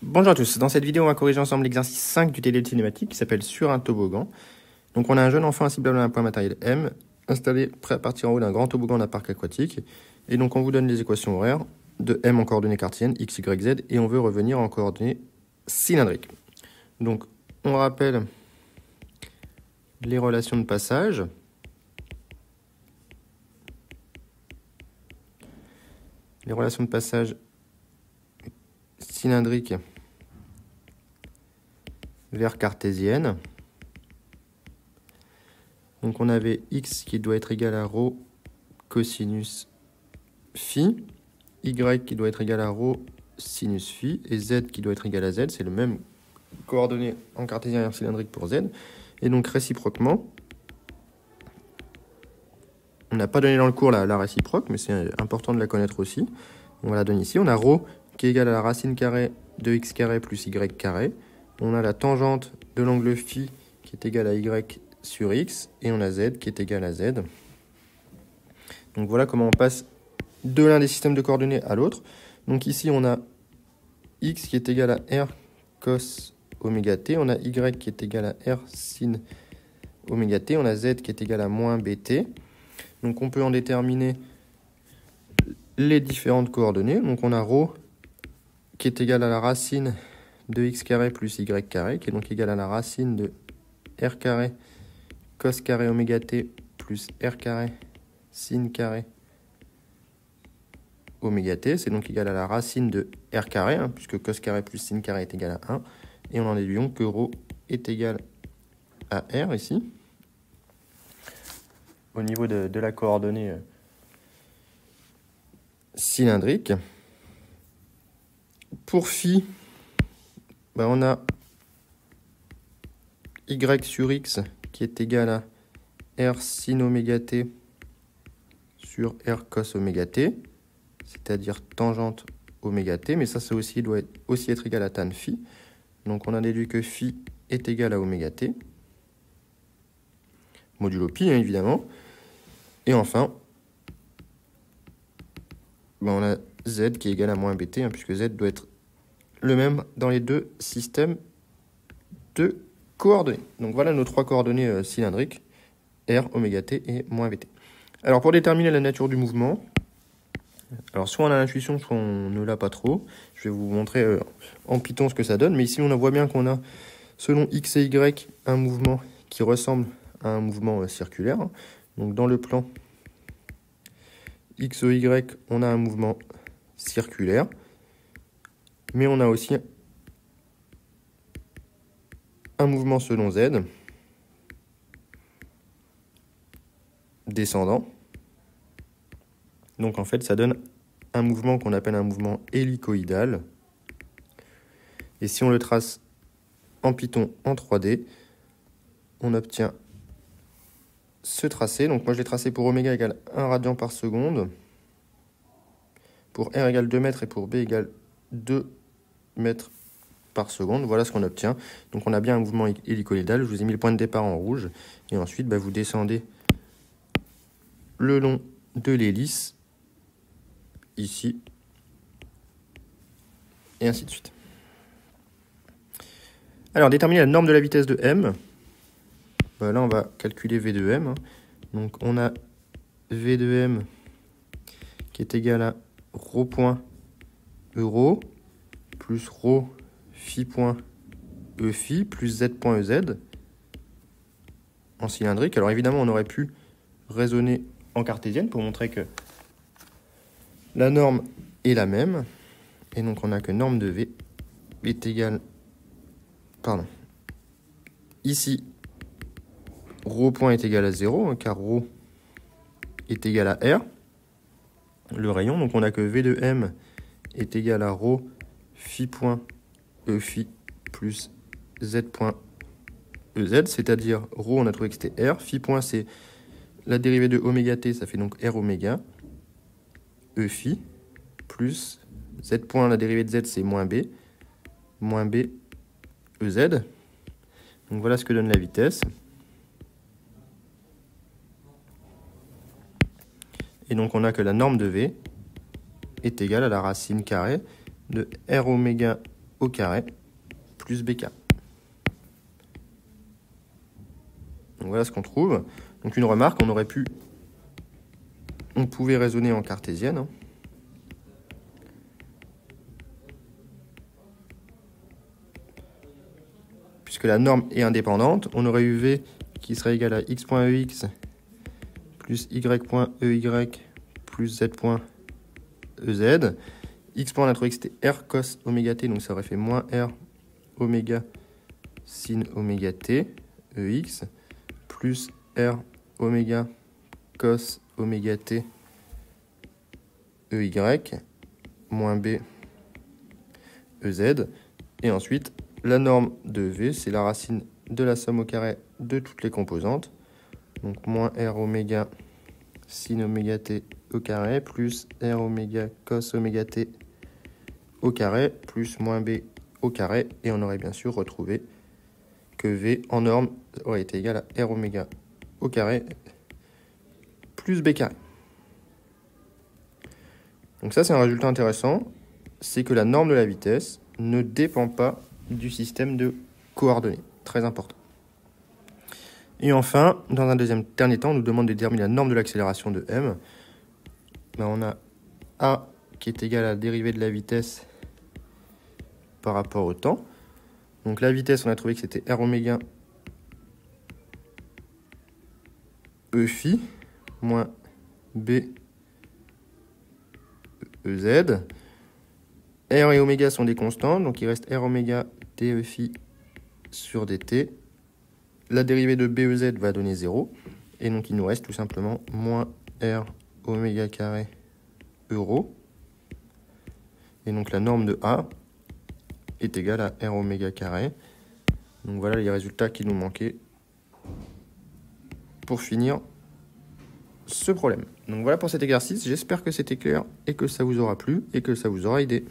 Bonjour à tous, dans cette vidéo on va corriger ensemble l'exercice 5 du TD cinématique qui s'appelle Sur un toboggan. Donc on a un jeune enfant ciblable à un point matériel M, installé prêt à partir en haut d'un grand toboggan d'un parc aquatique. Et donc on vous donne les équations horaires de M en coordonnées cartésiennes, X, Y, Z, et on veut revenir en coordonnées cylindriques. Donc on rappelle les relations de passage. Les relations de passage cylindriques vers cartésienne. Donc on avait x qui doit être égal à ρ cosinus phi, y qui doit être égal à ρ sinus phi, et z qui doit être égal à z. C'est le même coordonnée en cartésien et cylindrique pour z. Et donc réciproquement, on n'a pas donné dans le cours la réciproque, mais c'est important de la connaître aussi. On la donne ici. On a ρ qui est égal à la racine carrée de x carré plus y carré. On a la tangente de l'angle phi qui est égale à y sur x, et on a z qui est égal à z. Donc voilà comment on passe de l'un des systèmes de coordonnées à l'autre. Donc ici on a x qui est égal à r cos oméga t, on a y qui est égal à r sin oméga t, on a z qui est égal à moins bt. Donc on peut en déterminer les différentes coordonnées. Donc on a ρ qui est égal à la racine de x carré plus y carré, qui est donc égal à la racine de r carré cos carré oméga t plus r carré sin carré oméga t. C'est donc égal à la racine de r carré, puisque cos carré plus sin carré est égal à 1. Et on en déduit donc que ρ est égal à r ici. Au niveau de la coordonnée cylindrique. Pour phi, on a y sur x qui est égal à r sin oméga t sur r cos oméga t, c'est-à-dire tangente oméga t, mais ça doit aussi être égal à tan phi. Donc on a déduit que phi est égal à oméga t, modulo pi évidemment. Et enfin, on a z qui est égal à moins bt, puisque z doit être le même dans les deux systèmes de coordonnées. Donc voilà nos trois coordonnées cylindriques, r, oméga t et moins bt. Alors pour déterminer la nature du mouvement, alors soit on a l'intuition, soit on ne l'a pas trop. Je vais vous montrer en Python ce que ça donne. Mais ici on voit bien qu'on a, selon x et y, un mouvement qui ressemble à un mouvement circulaire. Donc dans le plan x ou y, on a un mouvement circulaire. Mais on a aussi un mouvement selon z, descendant. Donc en fait, ça donne un mouvement qu'on appelle un mouvement hélicoïdal. Et si on le trace en Python en 3D, on obtient ce tracé. Donc moi je l'ai tracé pour oméga égale 1 radian par seconde, pour r égale 2 mètres et pour b égale 2 mètres par seconde. Voilà ce qu'on obtient. Donc on a bien un mouvement hélicoïdal. Je vous ai mis le point de départ en rouge. Et ensuite, vous descendez le long de l'hélice, ici, et ainsi de suite. Alors, déterminer la norme de la vitesse de m. Là, on va calculer v de m. Donc, on a v de m qui est égal à ρ point euro plus ρ phi point e phi plus z point ez en cylindrique. Alors, évidemment, on aurait pu raisonner en cartésienne pour montrer que la norme est la même. Et donc, on a que norme de v est égale... Ici, ρ point est égal à 0, car ρ est égal à r, le rayon. Donc, on a que v de m est égal à ρ phi point e phi plus z point ez, c'est-à-dire ρ, on a trouvé que c'était r. Phi point, c'est la dérivée de oméga t, ça fait donc r oméga, e phi, plus z point, la dérivée de z, c'est moins b ez. Donc voilà ce que donne la vitesse. Et donc on a que la norme de v est égale à la racine carrée de r oméga au carré plus bk. Donc voilà ce qu'on trouve. Donc une remarque, on pouvait raisonner en cartésienne. Hein. Puisque la norme est indépendante, on aurait eu v qui serait égal à x.ex plus y.ey plus z.ez. X point, on a trouvé que c'était r cos oméga t, donc ça aurait fait moins r oméga sin oméga t, ex, plus r oméga cos oméga t, ey, moins b, ez. Et ensuite, la norme de v, c'est la racine de la somme au carré de toutes les composantes. Donc moins r oméga sin oméga t au carré plus r oméga cos oméga t au carré plus moins b au carré. Et on aurait bien sûr retrouvé que v en norme aurait été égal à r oméga au carré plus b carré. Donc ça, c'est un résultat intéressant. C'est que la norme de la vitesse ne dépend pas du système de coordonnées. Très important. Et enfin, dans un dernier temps, on nous demande de déterminer la norme de l'accélération de m. Ben, on a a qui est égal à la dérivée de la vitesse par rapport au temps. Donc la vitesse, on a trouvé que c'était r oméga e phi moins b ez. R et oméga sont des constantes, donc il reste r oméga d phi sur dt. La dérivée de BEZ va donner 0. Et donc, il nous reste tout simplement moins R oméga carré euro. Et donc, la norme de A est égale à R oméga carré. Donc, voilà les résultats qui nous manquaient pour finir ce problème. Donc, voilà pour cet exercice. J'espère que c'était clair et que ça vous aura plu et que ça vous aura aidé.